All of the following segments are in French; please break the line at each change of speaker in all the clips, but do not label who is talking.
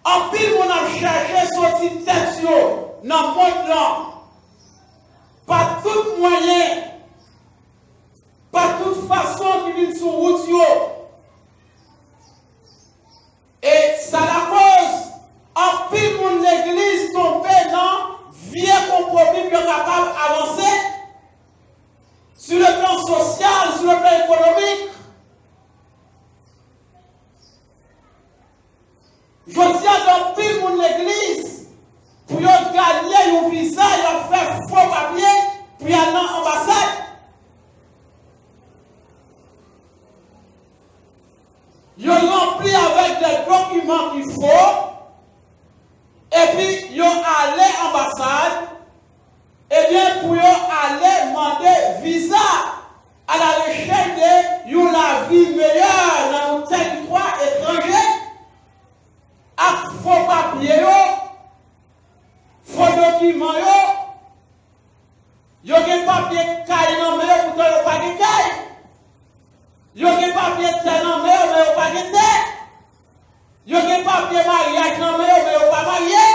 En pile, on a cherché sortir tête dans le monde là. Par tout moyen, par toute façon qui vient sur route. Et ça la cause, en pile, mon l'église tombe dans vieux compromis pour capable d'avancer sur le plan social, sur le plan économique. Je dis dans pile mon l'église pour gagner un visa, il faire faux papier pour aller dans l'ambassade. Il rempli avec des documents qu'il faut et puis il allé à l'ambassade et bien pour aller demander visa à la recherche de la vie meilleure dans le territoire étranger. Ak faux papier faux document yo gen papier kay nan men pour yo pa gen kay yo gen papier terre nan men yo pa gen terre yo gen papier mariage nan men yo pa marié.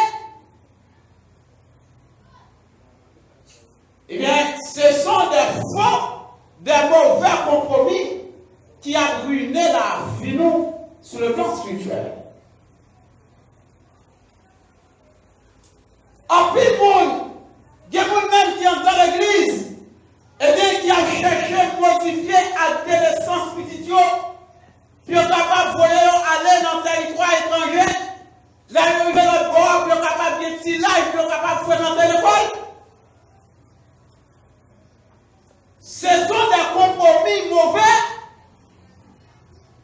Eh bien ce sont des faux, des mauvais compromis qui a ruiné la vie nous sur le plan spirituel. En plus, il y a des gens même qui sont dans l'église, et bien qui a cherché à modifier l'adolescence spirituelle, puis on est capable de aller dans le territoire étranger, là, il y a le bord, puis on est capable de faire live, puis on est capable de fréquenter l'école. Ce sont des compromis mauvais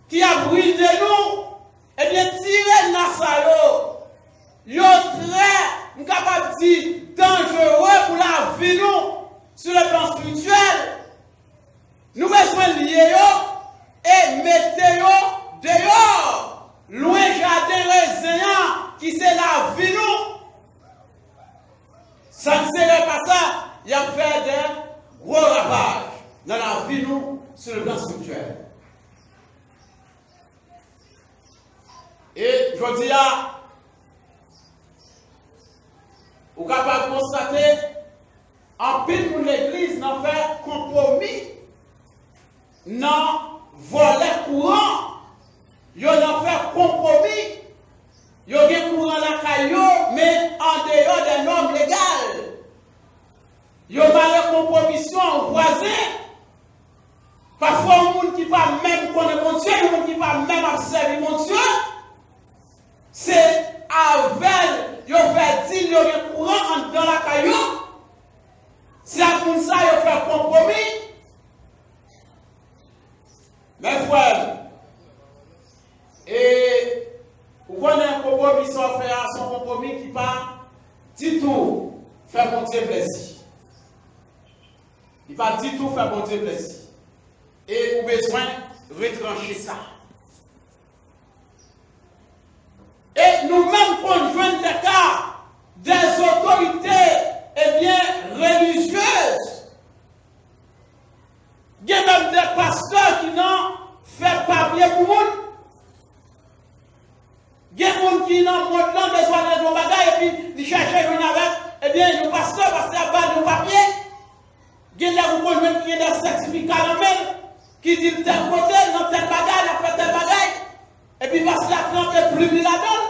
qui a brisé nous, et bien tirer Nassalo, yo très capable de dire dangereux pour la vie nous sur le plan spirituel. Nous besoin de lier et mettre dehors, loin jardin raisin qui c'est la vie nous. Ça ne serait pas ça, il y a fait des gros ravages dans la vie nous sur le plan spirituel. Et je dis à vous êtes capable de constater, en pile pour l'église, n'a fait compromis, n'a volé courant, il a fait compromis, il a fait courant la caillou, mais en dehors des normes légales. Il a fait compromission en voisin. Parfois, un monde qui ne va même connaître mon Dieu, un monde qui ne va même observer mon Dieu, c'est avec il fait dire, il y a un courant dans la caillou. Si à tout ça, il fait compromis. Mes frères, et vous connaissez un compromis sans faire son compromis qui va du tout faire mon Dieu plaisir. Il va du tout faire mon Dieu plaisir. Et vous avez besoin de retrancher ça. Et nous-mêmes, qu'on joigne des cas des autorités, eh bien, religieuses. Il y a même des pasteurs qui n'ont fait papier pour nous. Il y a des gens qui n'ont pas besoin de nos bagages et puis ils cherchent à venir avec, eh bien, nos pasteurs, parce qu'il y a pas de papier. Il y a des gens qui ont des certificats dans même, qui disent tel côté, dans tel bagage, il a fait tel bagage. Et puis parce qu'il a planté plus de la donne.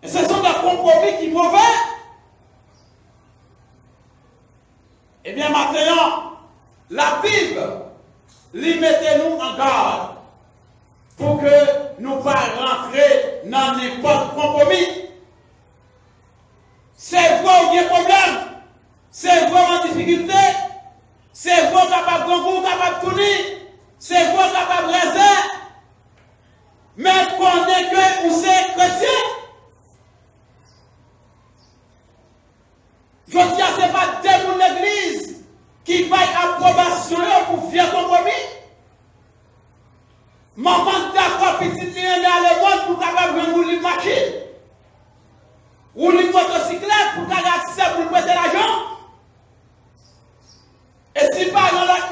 Et ce sont des compromis qui sont mauvais. Eh bien maintenant, la Bible, lui mettez-nous en garde pour que nous ne pas rentrer dans n'importe quel compromis. C'est vous qui avez problème, c'est vous en difficulté, c'est vous capable de goût, capable de tourner, c'est vous capable de raisin. Mais qu'on est que vous êtes chrétien. Je dis à ce n'est pas des gens de l'église qui va approbation pour faire compromis. Maman d'accord, petite ligne dans le monde pour capable de rouler une machine. Rouler une motocyclette pour qu'elle accepte pour prêter l'argent. Et si par exemple,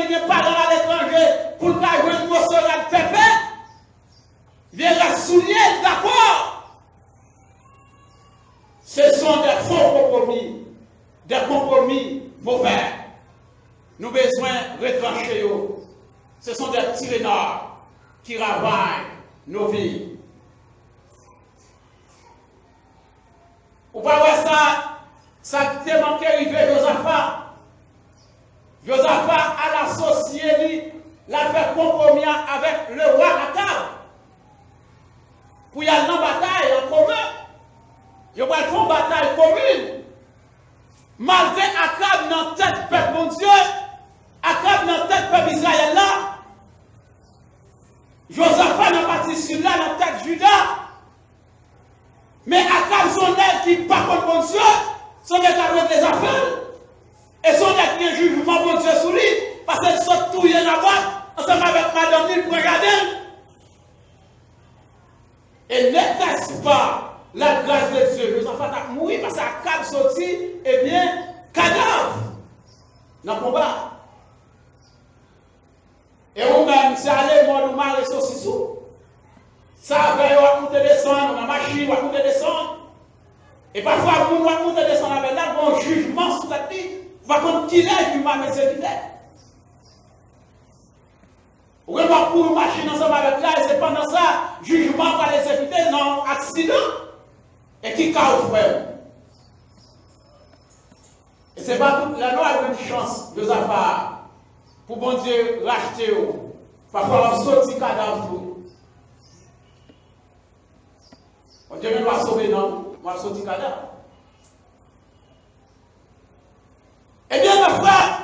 il n'y a pas dans l'étranger pour qu'elle joue une motocyclette pépé. viendra souligner, d'accord. Ce sont des faux compromis mauvais. Nous avons besoin de retrancher. Ce sont des tyrannes qui ravagent nos vies. Vous voyez ça a manqué arrivé Josaphat. Josaphat a associé, l'a fait compromis avec le roi Akab. Pour y aller en bataille en commun. Il va faire une bataille commune. Malgré Akab dans tête peuple mon Dieu, Akab dans tête peuple Israël là, Josaphat n'a pas parti là dans tête Juda. Mais Akab son aide qui pas contre mon Dieu, son aide qui les affaires. Et son aide qui est jugement mon Dieu sur lui, parce qu'elle saute tout y en a bas, ensemble avec madame Nil pour regarder. Et n'était-ce pas la grâce de Dieu? Josaphat a mouru parce qu'Akab sorti, eh bien, cadavre dans le combat. Et vous-même, c'est allé, moi, nous mal et saucisses. Ça avait monter descendre, la machine va monter descendre. Et parfois, nous va monter descendre avec là, bon jugement sur cette vie. Va contre qui est du mal exécuté. Vraiment, pour une machine ensemble avec là, et c'est pendant ça, jugement va l'exécuter, non, accident. Et qui cause frère? Et c'est pas toute la loi a une chance de sa part pour bon Dieu racheter. Parfois, on saute cadavre. On Dieu ne va sauver, non? On va sauter cadavre. Eh bien, mes frères,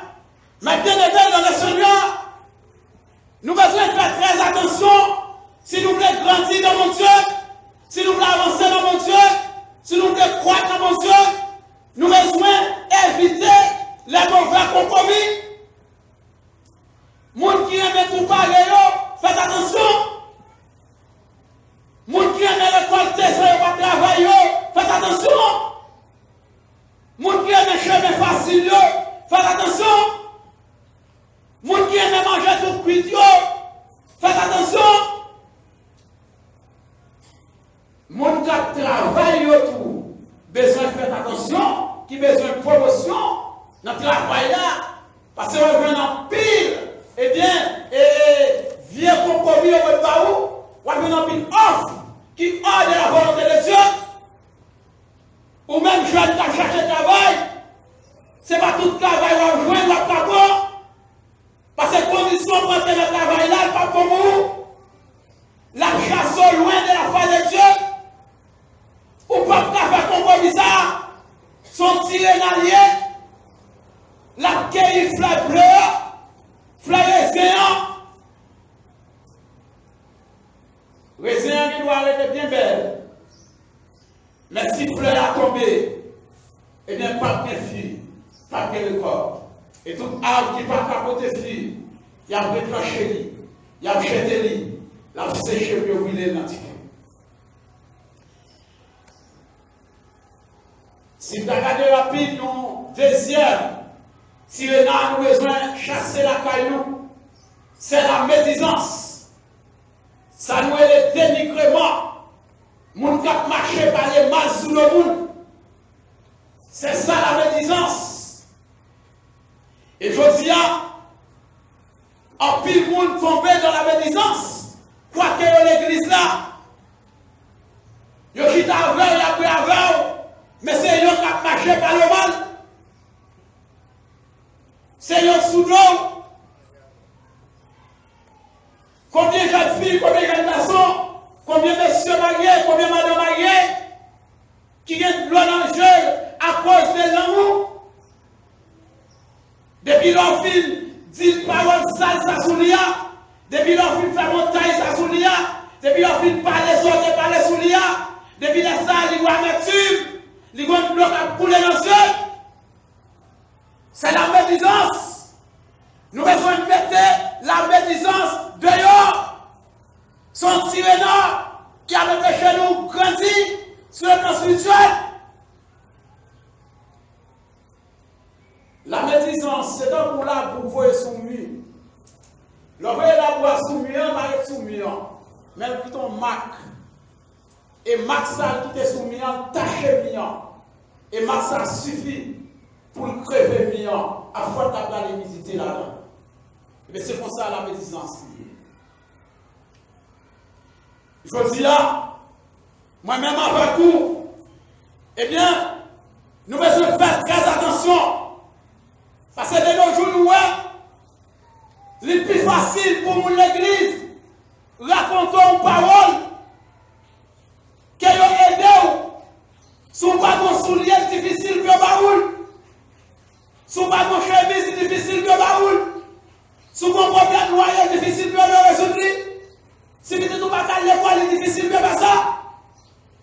maintenant, dans le Seigneur, nous devons faire très attention si nous voulons grandir dans mon Dieu, si nous voulons avancer dans mon Dieu, si nous voulons croître dans mon Dieu, nous devons éviter les mauvais compromis. Moun qui aime tout parler, faites attention. Moun qui aime récolter sur le travail, faites attention. Moun qui aime chemin facile, faites attention. Moun qui aime manger tout cuit, faites attention. Moun qui travaille tout, besoin de faire attention, qui besoin de promotion dans le travail là, parce que on vient en pile, eh bien, vieux compromis au bout de où, on vient en pile offre qui hors de la volonté de Dieu, ou même jeune qui a cherché travail, c'est pas tout travail qu'on joint, on pas bon, parce que conditions pour entrer dans le travail là, pas pour vous, la chasse au loin de la foi de Dieu, ou pas faire compromis ça, sont tirés dans l'allié, la cueille fleur bleue, fleur raisin. Raisin qui doit être bien belle. Mais si fleur a tombé, eh bien, pas de fille, pas de corps. Et tout arbre qui va capoter fille, il y a retranché, il y a jeté, il a séché pour brûler l'antique. Si vous regardez rapide, nous, deuxième, si nous avons besoin de chasser la caillou, c'est la médisance. Ça nous est le dénigrement. Moun kap marché par les mal sous le monde. C'est ça la médisance. Et je dis, en pile monde tombé dans la médisance. Quoi que l'église là, yo qui t'a vu, il a pris avant. Mais c'est eux qui ont marché par le mal. C'est eux sous l'eau. Combien de jeunes filles, combien de jeunes garçons, combien de messieurs mariés, combien de madames mariées, qui viennent de l'eau dans le jeu à cause de l'amour. Depuis leur film, dit paroles sales à Soulia, depuis leur film, faire montagne à Soulia, depuis leur film, parler sur les parler Soulia, depuis les salles, ils vont amertume. Les grands blocs à couler dans le ciel. C'est la médisance. Nous devons mettre la médisance dehors. Son tyranne qui a empêché nous grandir sur le plan spirituel. La médisance, c'est donc pour vous voyez soumis. Le voyez là pour soumis, on va être soumis. mais elle prit ton Mac. Et Mac ça qui était soumis en taché miant. Et Mac ça suffit pour le crever miant, afin d'aller visiter là-dedans. Et c'est comme ça la médisance. Je dis là, moi-même avec vous, eh bien, nous devons faire très attention. Parce que de nos jours, nous, c'est plus facile pour l'église raconter une parole que vous aidez sous pas de soulier difficile que baoul, sous pas de chemise difficile que baoul, sous un problème noyé difficile que le résoudre. Si vous n'êtes pas à l'école, c'est difficile que ça.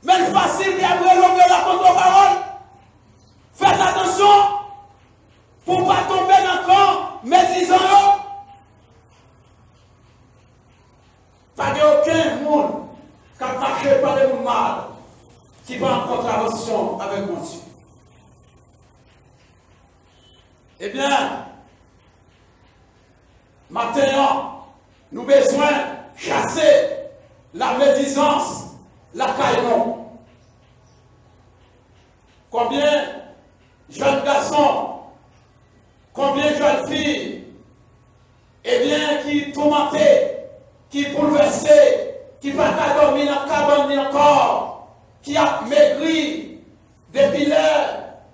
Mais c'est facile d'avoir l'homme raconter une parole. Faites attention pour ne pas tomber dans le camp médisant. Pas aucun monde qui a marché par les gens mal qui va en contravention avec mon Dieu. Eh bien, maintenant, nous avons besoin de chasser la médisance, la caillon. Combien de jeunes garçons, combien de jeunes filles, eh bien, qui tourmentés, qui bouleversés, qui ne peuvent pas dormir dans la cabane ni encore, qui a maigri depuis l'heure,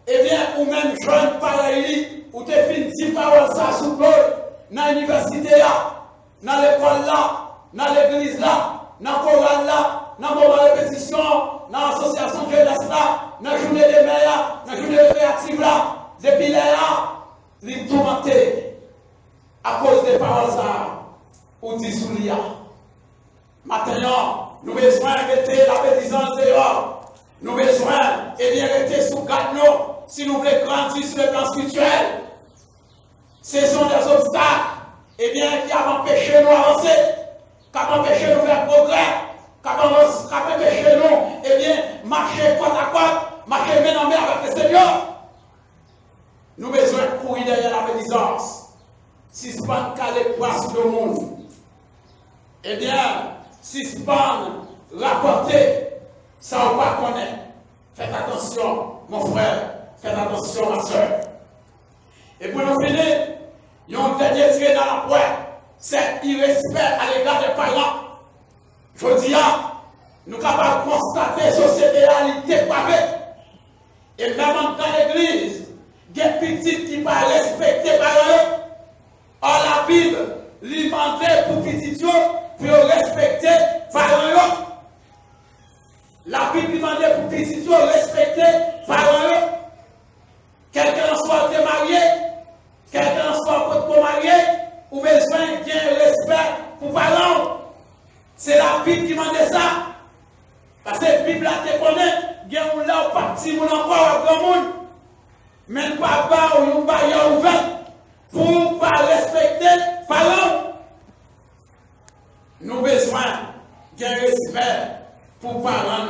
eh bien, ou même jeunes pareils, ou te fin 10 paroles ça sous l'eau, dans l'université là, dans l'école là, dans l'église là, dans le chorale là, dans la répétition, dans l'association de jeunesse là, dans la journée des mères, dans la journée récréative là, depuis là, les tourmentés à cause des paroles ça, ou des souliers. Maintenant, nous avons besoin de rester la médisance dehors. Nous avons besoin de rester sous garde si nous voulons grandir sur le plan spirituel. Ce sont des obstacles qui ont empêché nous d'avancer, qui ont empêché nous de faire progrès, qui ont empêché nous marcher côte à côte, marcher main en main avec le Seigneur. Nous avons besoin de courir derrière la médisance. Si ce n'est pas calé place sur le monde, eh bien, si ce n'est pas rapporté, ça ne va pas connaître. Faites attention, mon frère, faites attention, ma soeur. Et pour nous finir, il y a un dernier tiré dans la poêle, c'est irrespect à l'égard des parents. Je dis, nous sommes capables de constater la société réalité pavée. Et même dans l'église, il y a des petites qui ne sont pas respectées par eux. Or, la Bible lui demandait pour petits pour respecter parents. La Bible lui demandait pour petits respecter parents. Quelqu'un soit marié, quelqu'un soit pas marié, ou besoin d'un respect pour parents. C'est la Bible qui demandait ça. Parce que la Bible te connaît, il y a un là parti encore à grand monde. Mais papa ou un bailleur ouvert pour ne pas respecter parents. Nous avons besoin d'un respect pour parents.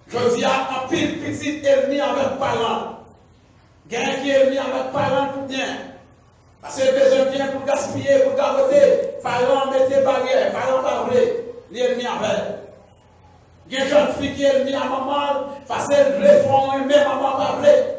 Je dis à un pile petit ennemi avec parents. Gain qui est ennemi avec parents tout bien. Parce que besoin bien pour gaspiller, pour garoter. Parents mettez barrière, parents pas vrai. L'ennemi avec. Il y a une jeune fille qui est ennemi à maman, parce qu'elle veut font même maman pas vrai.